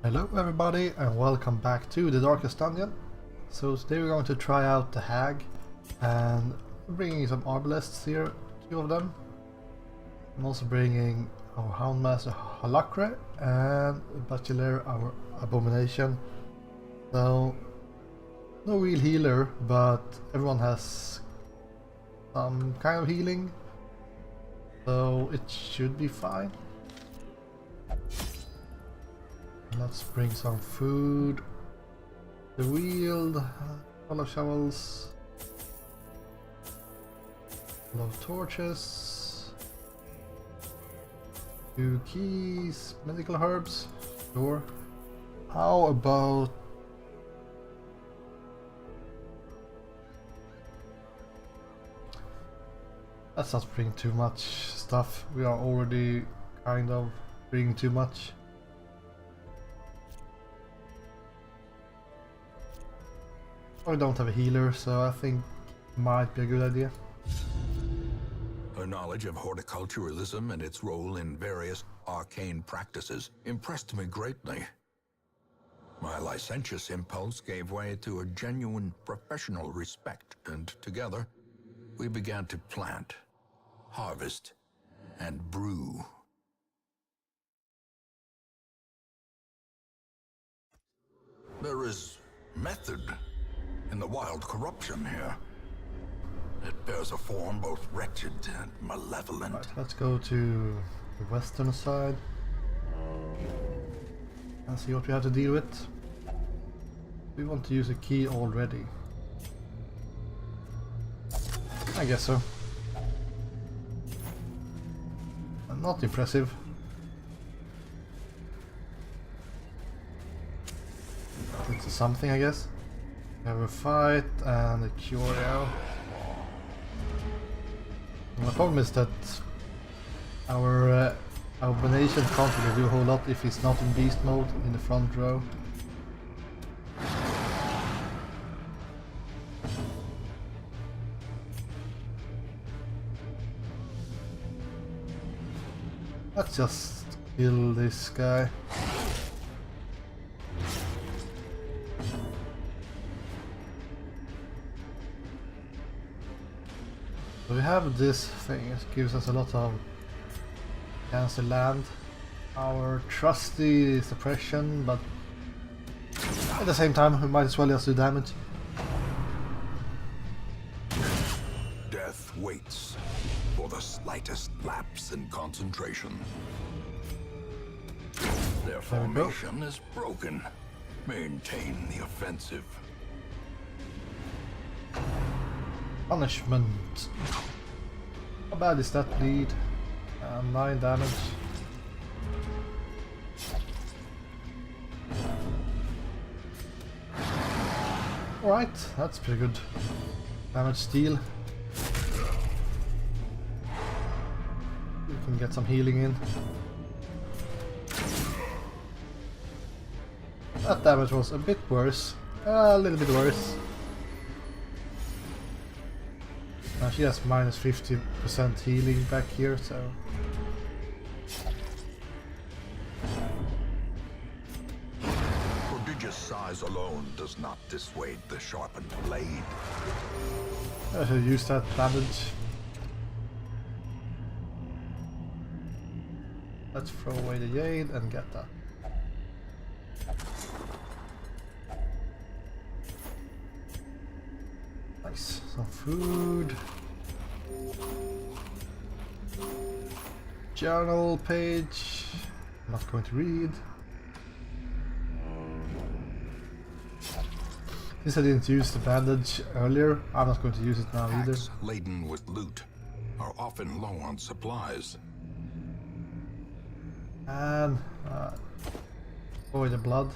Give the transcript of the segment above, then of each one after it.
Hello everybody and welcome back to the Darkest Dungeon. So today we're going to try out the Hag and bringing some Arbalists here, 2 of them. I'm also bringing our Houndmaster Halakre and Bachelor, our Abomination. So no real healer, but everyone has some kind of healing, so it should be fine. Let's bring some food. The wheel, full of shovels, full of torches, 2 keys, medical herbs, sure. How about let's not bring too much stuff. We are already kind of bringing too much. I don't have a healer, so I think it might be a good idea. Her knowledge of horticulturalism and its role in various arcane practices impressed me greatly. My licentious impulse gave way to a genuine professional respect, and together we began to plant, harvest, and brew. There is method in the wild corruption here. It bears a form both wretched and malevolent. Right, let's go to the western side and see what we have to deal with. We want to use a key already. I guess so. Not impressive. It's something, I guess. We have a fight and a cure now. The problem is that our Abomination can't really do a whole lot if he's not in beast mode in the front row. Let's just kill this guy. So we have this thing, it gives us a lot of cancer land. Our trusty suppression, but at the same time we might as well just do damage. Death waits for the slightest lapse in concentration. Their formation is broken. Maintain the offensive. Punishment. How bad is that bleed? 9 damage. Alright, that's pretty good. Damage steal. We can get some healing in. That damage was a bit worse. A little bit worse. She has minus 50% healing back here, so... Prodigious size alone does not dissuade the sharpened blade. I should use that damage. Let's throw away the jade and get that. Nice, some food. Journal page. I'm not going to read. Since I didn't use the bandage earlier, I'm not going to use it now either. Packs laden with loot are often low on supplies. And avoid the blood.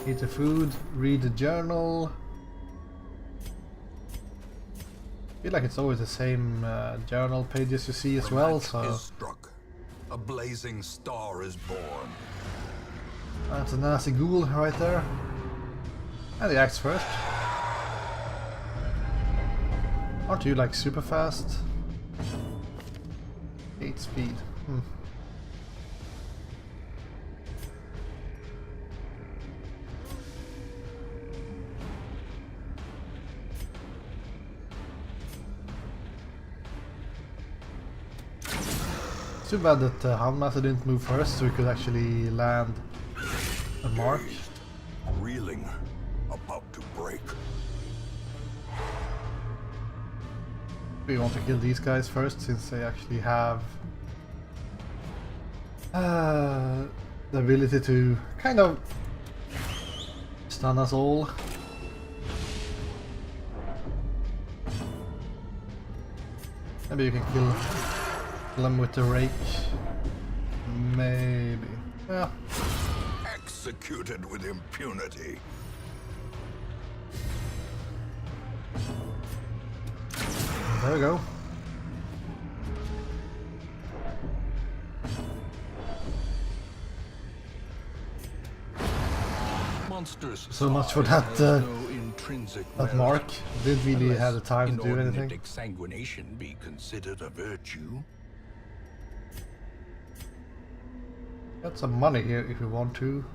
Eat the food, read the journal. I feel like it's always the same journal pages you see as well, so... is struck. A blazing star is born. That's a nasty ghoul right there. And the axe first. Aren't you like super fast? 8 speed. Too bad that Houndmaster didn't move first so we could actually land a mark. Reeling, about to break. We want to kill these guys first since they actually have the ability to kind of stun us all. Maybe you can kill them with the rake. Maybe. Yeah. Executed with impunity. There we go. Monsters. So much for that that mark. Didn't really have the time to do anything. Exsanguination be considered a virtue? Got some money here if you want to.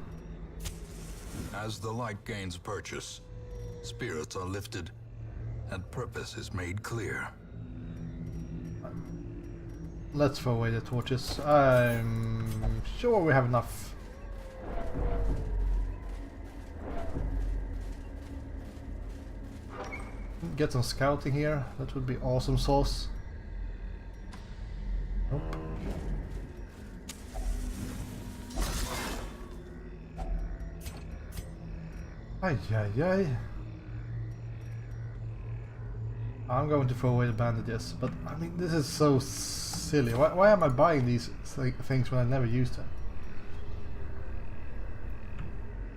As the light gains purchase, spirits are lifted, and purpose is made clear. Let's throw away the torches. I'm sure we have enough. Get some scouting here. That would be awesome sauce. Nope. Ay, ay, ay. I'm going to throw away the bandages, but I mean, this is so silly. Why am I buying these things when I never use them?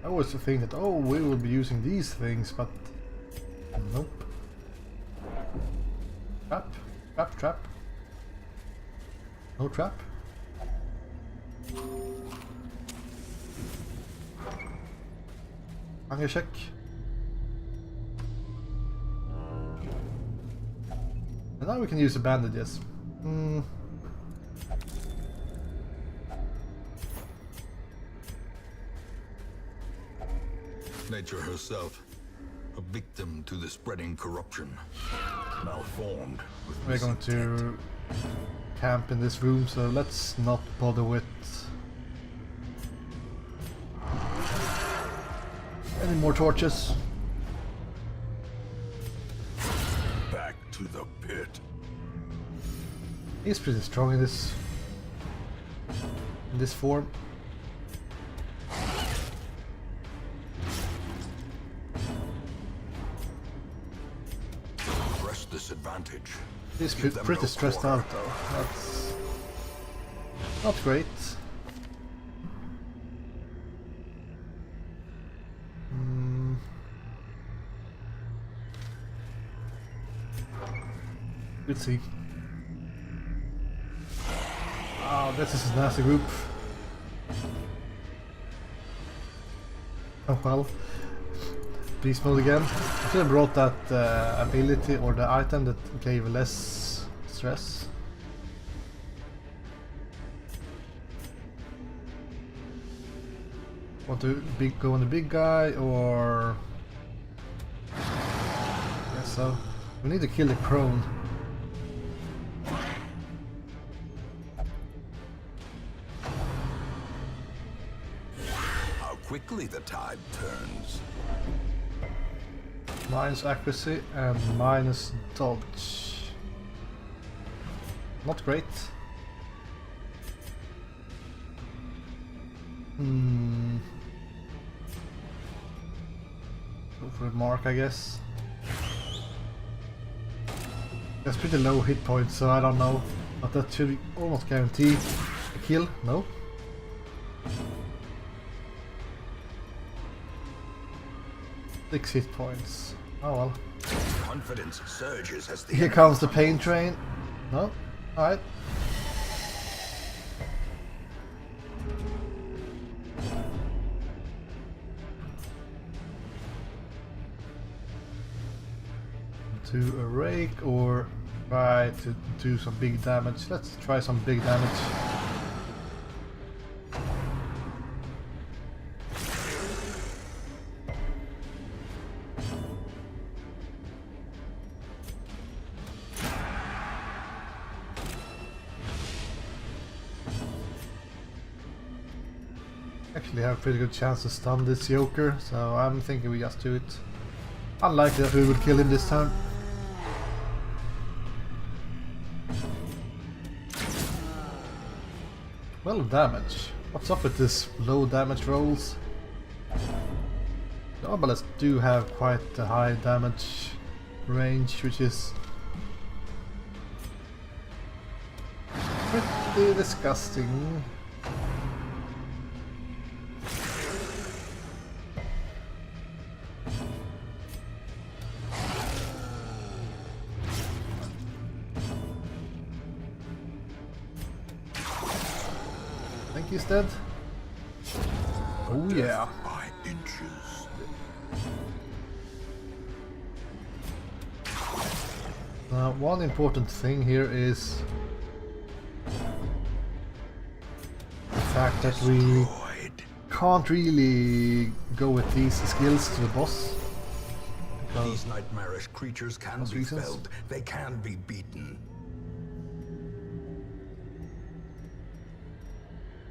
I always think that, oh, we will be using these things, but nope. Trap, trap, trap. No trap. Hunger check. And now we can use the bandages. Nature herself, a victim to the spreading corruption, malformed with We're going to camp in this room, so let's not bother with any more torches. back to the pit. He's pretty strong in this form. Press this advantage. He's Give them pretty no stressed quarter. out though. That's not great. Let's see. Oh, this is a nasty group. Oh well. Beast mode again. I should have brought that ability or the item that gave less stress. Want to go on the big guy or... Guess so. We need to kill the crone. How quickly the tide turns. Minus accuracy and minus dodge. Not great. Go for a mark, I guess. That's pretty low hit points, so I don't know. But that should almost guarantee a kill. No? Six hit points. Oh well. Confidence surges as the Here comes the pain train. No? Alright. To a rake or try to do some big damage. Let's try some big damage. Actually have a pretty good chance to stun this Joker, so I'm thinking we just do it. Unlikely that we would kill him this turn. 12 damage. What's up with this low damage rolls? The Obelisks do have quite a high damage range, which is pretty disgusting. I think he's dead. Oh yeah. By inches. One important thing here is the fact that we can't really go with these skills to the boss. These nightmarish creatures can be felled. They can be beaten.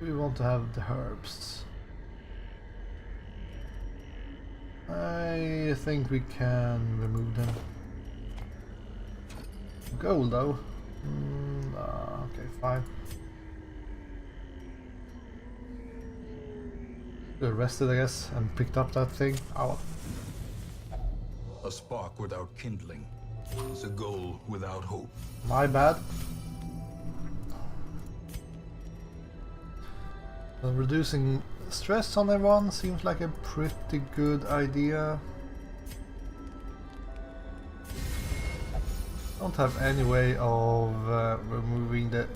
We want to have the herbs. I think we can remove them. Gold though. Okay, fine. Good rested, I guess, and picked up that thing. Oh. A spark without kindling is a goal without hope. My bad. Reducing stress on everyone seems like a pretty good idea. Don't have any way of removing the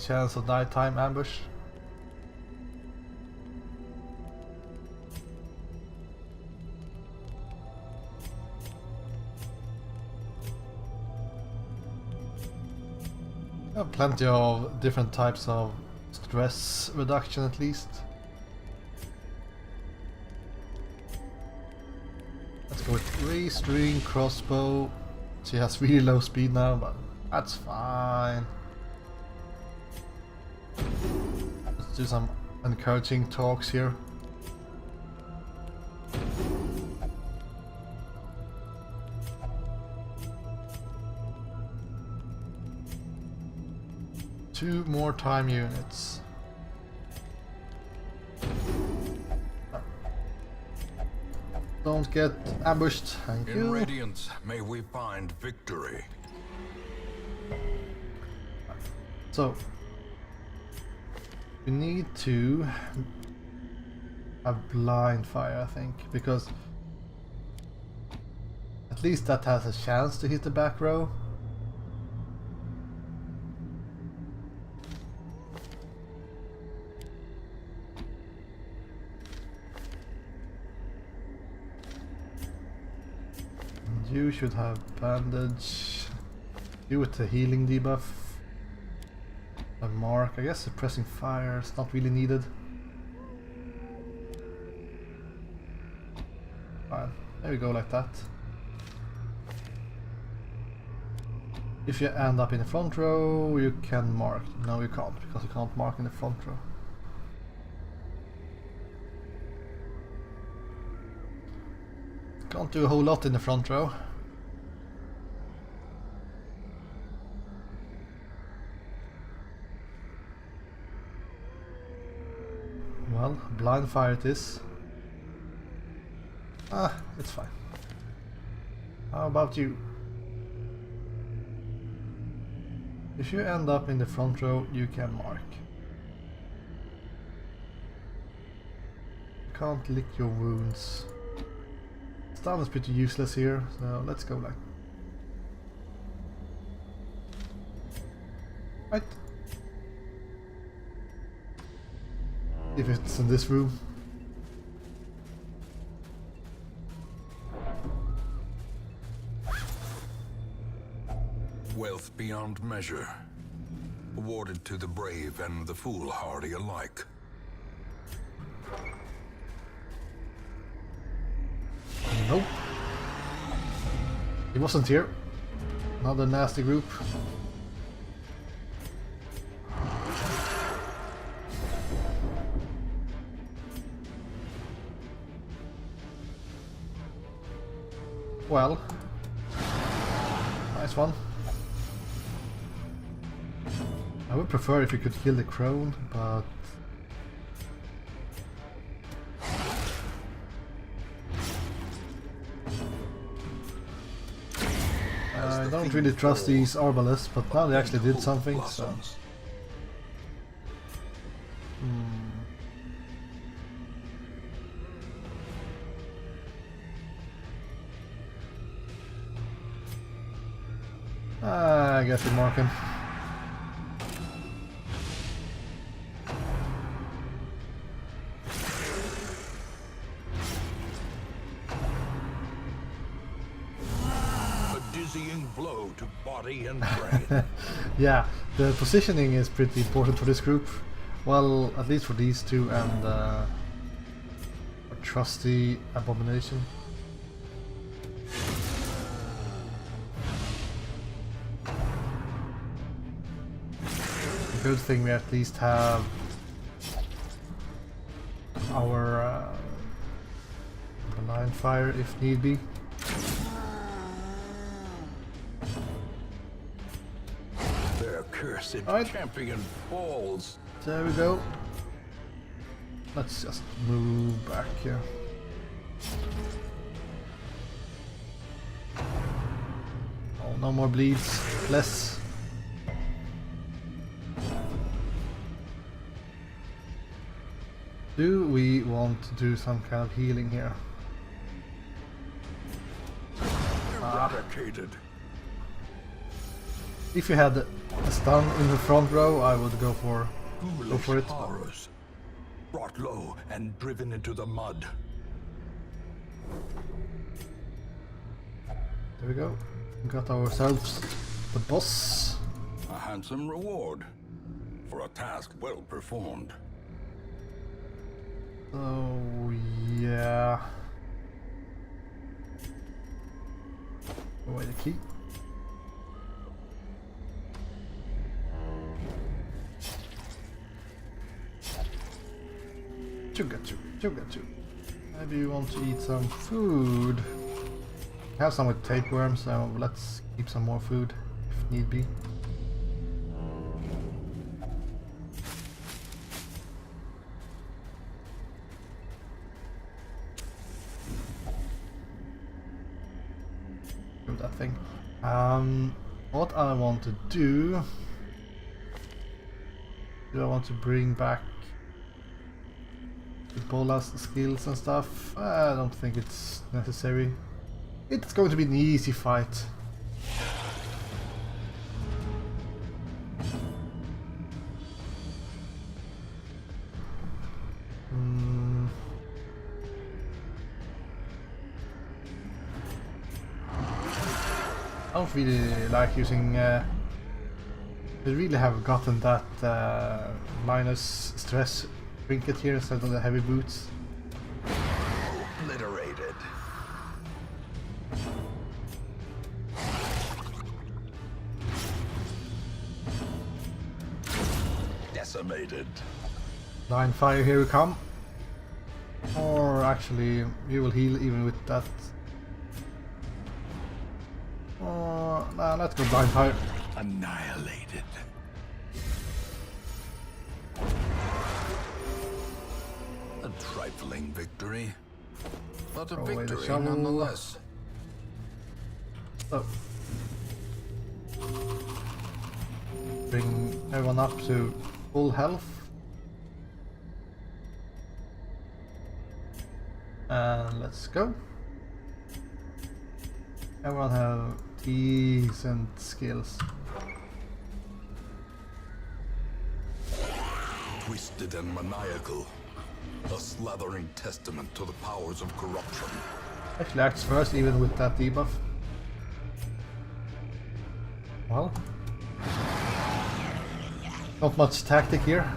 chance of nighttime ambush. I have plenty of different types of stress reduction at least. Let's go with 3-string crossbow. She has really low speed now, but that's fine. Let's do some encouraging talks here. Two more time units. Don't get ambushed, thank you. In Radiance, may we find victory. So, we need to have blind fire, I think, because at least that has a chance to hit the back row. You should have bandage. You with the healing debuff. A mark. I guess suppressing fire is not really needed. Fine. There we go, like that. If you end up in the front row, you can mark. No, you can't, because you can't mark in the front row. Can't do a whole lot in the front row. Well, blind fire it is. Ah, it's fine. How about you? If you end up in the front row, you can mark. You can't lick your wounds. Stun is pretty useless here, so let's go like. Right. If it's in this room. Wealth beyond measure, awarded to the brave and the foolhardy alike. Nope. He wasn't here. Another nasty group. well. Nice one. I would prefer if you could kill the crone, but I don't really trust these arbalists, but now they actually did something, so... I guess we mark him. Blow to body and brain. Yeah, the positioning is pretty important for this group. Well, at least for these two and a trusty abomination. Good thing we at least have our line fire if need be. Cursed champion falls. There we go. Let's just move back here. Oh, no more bleeds. Less. Do we want to do some kind of healing here? Eradicated. If you had a stun in the front row, I would go for it. Horrors, brought low and driven into the mud. There we go. We got ourselves the boss. A handsome reward for a task well performed. Oh yeah. Away the key. Chugatu. Maybe you want to eat some food. I have some with tapeworms, so let's keep some more food if need be. Do that thing. What I want to do I want to bring back Ebola's skills and stuff? I don't think it's necessary. It's going to be an easy fight. I don't really like using... they really have gotten that minus stress trinket here instead of the heavy boots. Obliterated. Decimated. Line fire, here we come. Or actually, you will heal even with that. Nah, let's go blind fire. Annihilated. A trifling victory, but a victory nonetheless. So, bring everyone up to full health. And let's go. Everyone have decent skills. Twisted and maniacal. A slathering testament to the powers of corruption. Actually acts first even with that debuff. Well, not much tactic here.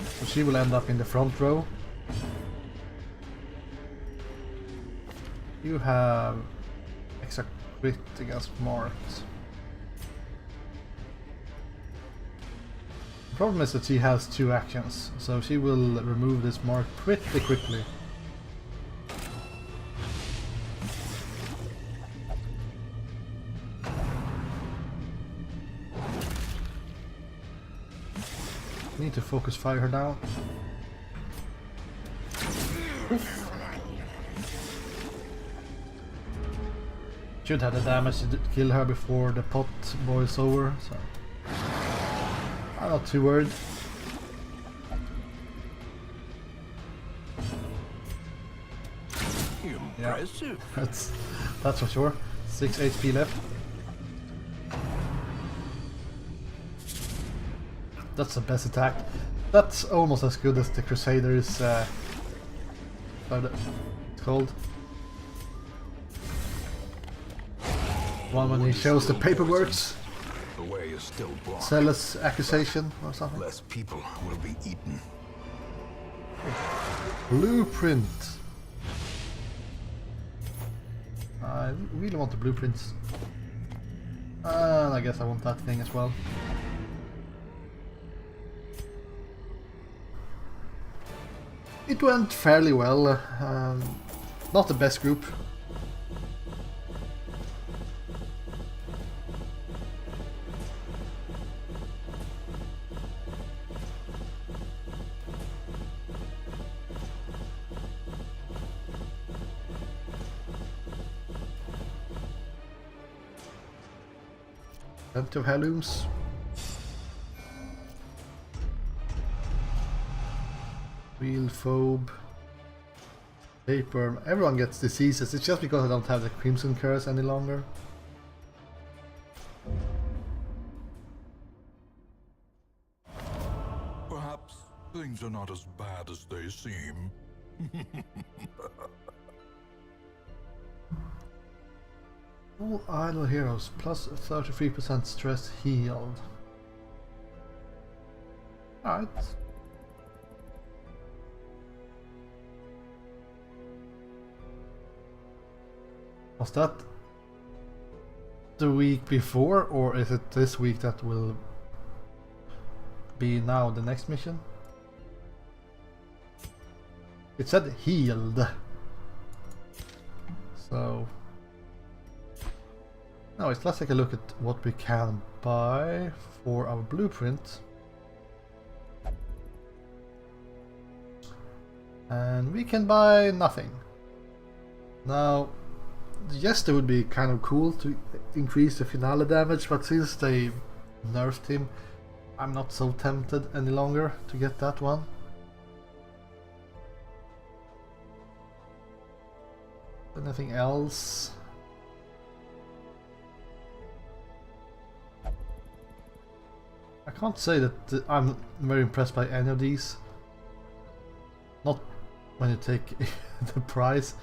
So she will end up in the front row. You have extra crit against marks. The problem is that she has 2 actions, so she will remove this mark pretty quickly. Need to focus fire her down. Should have the damage to kill her before the pot boils over, so I'm not too worried. Impressive. Yeah, that's for sure. 6 HP left. That's the best attack. That's almost as good as the Crusader's what it's called. One when he shows the paperwork. The way is still blocked. Zealous accusation or something. Less people will be eaten. Blueprint. I really want the blueprints. And I guess I want that thing as well. It went fairly well. Not the best group. Plenty of heirlooms. Wheelphobe. Tapeworm. Everyone gets diseases. It's just because I don't have the Crimson Curse any longer. Perhaps things are not as bad as they seem. All idle heroes plus 33% stress healed. Alright. Was that the week before, or is it this week that will be now the next mission? It said healed. So now let's take a look at what we can buy for our blueprint. And we can buy nothing. Now, yes, it would be kind of cool to increase the finale damage, but since they nerfed him, I'm not so tempted any longer to get that one. Anything else? I can't say that I'm very impressed by any of these. Not when you take the price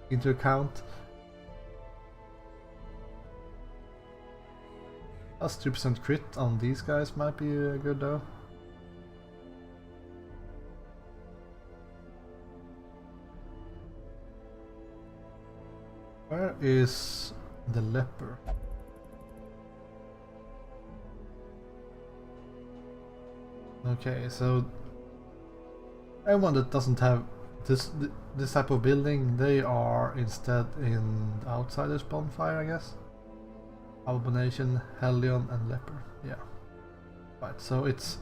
into account. Plus 2% crit on these guys might be good though. Where is the leper? Okay, so everyone that doesn't have this type of building, they are instead in the Outsiders bonfire, I guess. Abomination, Hellion, and Leper. Yeah. Right, so it's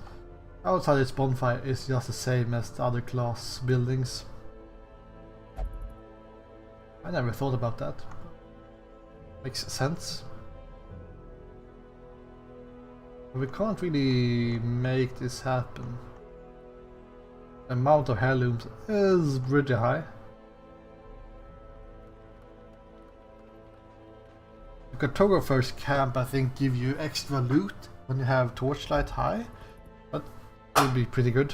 Outsiders bonfire is just the same as the other class buildings. I never thought about that. Makes sense. We can't really make this happen. The amount of heirlooms is pretty high. The cartographer's camp, I think, give you extra loot when you have torchlight high, but it would be pretty good.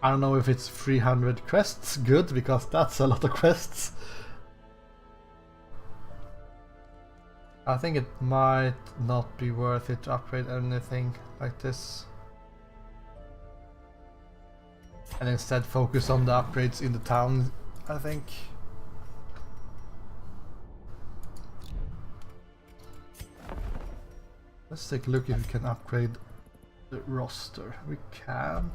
I don't know if it's 300 quests good, because that's a lot of quests. I think it might not be worth it to upgrade anything like this. And instead focus on the upgrades in the town, I think. Let's take a look if we can upgrade the roster. We can.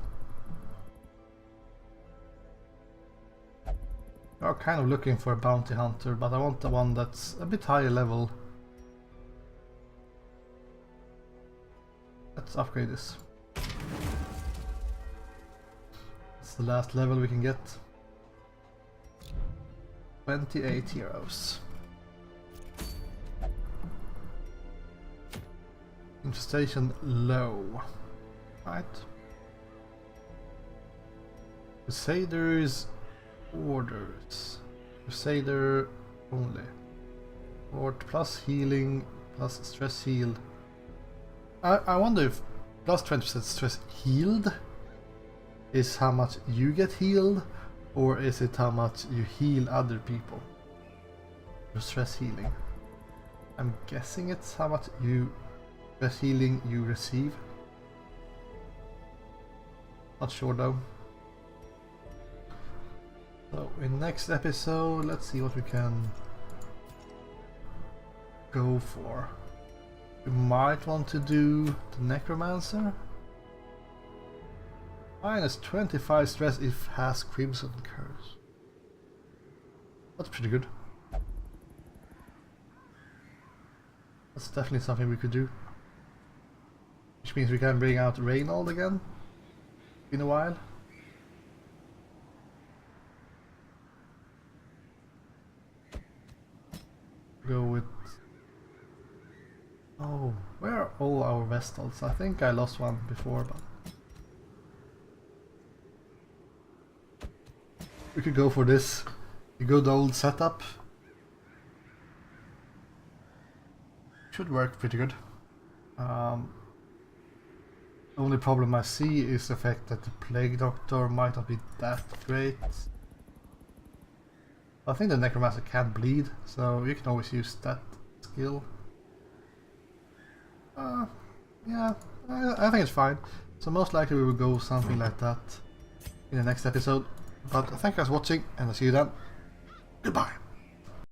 We are kind of looking for a bounty hunter, but I want the one that's a bit higher level. Let's upgrade this. the last level we can get. 28 heroes. Infestation low. Right. Crusaders orders. Crusader only. Or plus healing, plus stress healed. I wonder if plus 20% stress healed is how much you get healed, or is it how much you heal other people? Your stress healing. I'm guessing it's how much stress healing you receive. Not sure though. So in next episode, let's see what we can go for. We might want to do the Necromancer. Minus 25 stress if has Crimson Curse. That's pretty good. That's definitely something we could do. Which means we can bring out Reynold again in a while. Go with... Oh, where are all our Vestals? I think I lost one before, but... We could go for this. The good old setup. Should work pretty good. Only problem I see is the fact that the Plague Doctor might not be that great. I think the Necromancer can bleed, so you can always use that skill. Yeah, I think it's fine. So most likely we will go something like that in the next episode. But thank you guys for watching, and I'll see you then. Goodbye.